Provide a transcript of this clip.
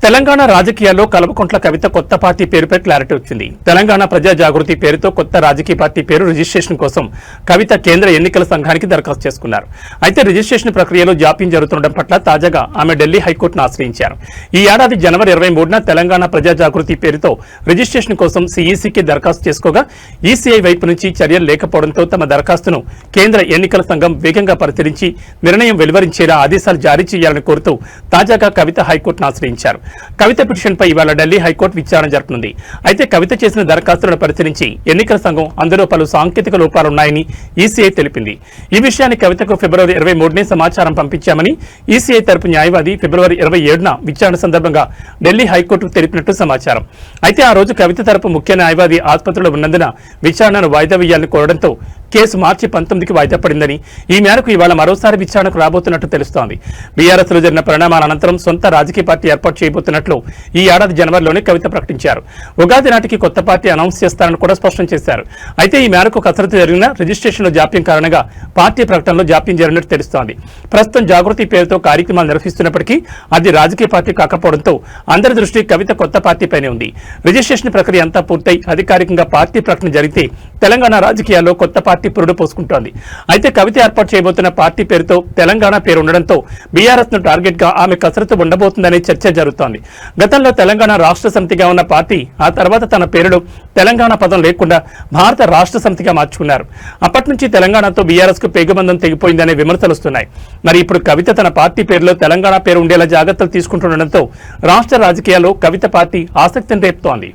తెలంగాణ రాజకీయాల్లో కల్వకుంట్ల కవిత కొత్త పార్టీ పేరుపై క్లారిటీ వచ్చింది. తెలంగాణ ప్రజా జాగృతి పేరుతో కొత్త రాజకీయ పార్టీ పేరు రిజిస్ట్రేషన్ కోసం కవిత కేంద్ర ఎన్నికల సంఘానికి దరఖాస్తు చేసుకున్నారు. అయితే రిజిస్ట్రేషన్ ప్రక్రియలో జాప్యం జరుగుతుండడం పట్ల తాజాగా ఆమె ఢిల్లీ హైకోర్టును ఆశ్రయించారు. ఈ ఏడాది జనవరి 23న తెలంగాణ ప్రజా జాగృతి పేరుతో రిజిస్ట్రేషన్ కోసం సిఈసికి దరఖాస్తు చేసుకోగా ఈసీఐ వైపు నుంచి చర్యలు లేకపోవడంతో తమ దరఖాస్తును కేంద్ర ఎన్నికల సంఘం వేగంగా పరిశీలించి నిర్ణయం వెలువరించేలా ఆదేశాలు జారీ చేయాలని కోరుతూ తాజాగా కవిత హైకోర్టును ఆశ్రయించారు. కవిత పిటిషన్పై ఇవాళ ఢిల్లీ హైకోర్టు విచారణ జరపనుంది. అయితే కవిత చేసిన దరఖాస్తులను పరిశీలించి ఎన్నికల సంఘం అందులో పలు సాంకేతిక లోపాలున్నాయని ఈసీఐ తెలిపింది. ఈ విషయాన్ని కవితకు ఫిబ్రవరి 23నే సమాచారం పంపించామని ఈసీఐ తరపు న్యాయవాది ఫిబ్రవరి 27న విచారణ సందర్భంగా ఢిల్లీ హైకోర్టుకు తెలిపినట్టు సమాచారం. అయితే ఆ రోజు కవిత తరపు ముఖ్య న్యాయవాది ఆసుపత్రిలో ఉన్నందున విచారణను వాయిదా వేయాలని కోరడంతో కేసు మార్చి 19కి వాయిదా పడిందని, ఈ మేరకు ఇవాళ మరోసారి విచారణకు రాబోతున్నట్టు తెలుస్తోంది. బీఆర్ఎస్ లో జరిగిన పరిణామాల అనంతరం సొంత రాజకీయ పార్టీ ఏర్పాటు చేయబోతున్నట్లు ఈ ఏడాది జనవరిలోనే కవిత ప్రకటించారు. ఉగాది నాటికి కొత్త పార్టీ అనౌన్స్ చేస్తారని కూడా స్పష్టం చేశారు. అయితే ఈ మేరకు కసరత్తు జరిగిన రిజిస్ట్రేషన్లో జాప్యం కారణంగా పార్టీ ప్రకటనలో జాప్యం జరిగినట్టు తెలుస్తోంది. ప్రస్తుతం జాగృతి పేరుతో కార్యక్రమాలు నిర్వహిస్తున్నప్పటికీ అది రాజకీయ పార్టీ కాకపోవడంతో అందరి దృష్టి కవిత కొత్త పార్టీపైనే ఉంది. రిజిస్ట్రేషన్ ప్రక్రియ అంతా పూర్తయి అధికారికంగా పార్టీ ప్రకటన జరిగితే తెలంగాణ రాజకీయాల్లో కొత్త పార్టీ పురుడు పోసుకుంటోంది. అయితే కవిత ఏర్పాటు చేయబోతున్న పార్టీ పేరుతో తెలంగాణ పేరు ఉండడంతో బీఆర్ఎస్ ను టార్గెట్ గా ఆమె కసరత్తు ఉండబోతుందనే చర్చ జరుగుతోంది. గతంలో తెలంగాణ రాష్ట్ర సమితిగా ఉన్న పార్టీ ఆ తర్వాత తన పేరులో తెలంగాణ పదం లేకుండా భారత రాష్ట్ర సమితిగా మార్చుకున్నారు. అప్పటి నుంచి తెలంగాణతో బీఆర్ఎస్ కు పేగుబంధం తెగిపోయిందనే విమర్శలు వస్తున్నాయి. మరి ఇప్పుడు కవిత తన పార్టీ పేరులో తెలంగాణ పేరు ఉండేలా జాగ్రత్తలు తీసుకుంటుండటంతో రాష్ట్ర రాజకీయాల్లో కవిత పార్టీ ఆసక్తిని రేపుతోంది.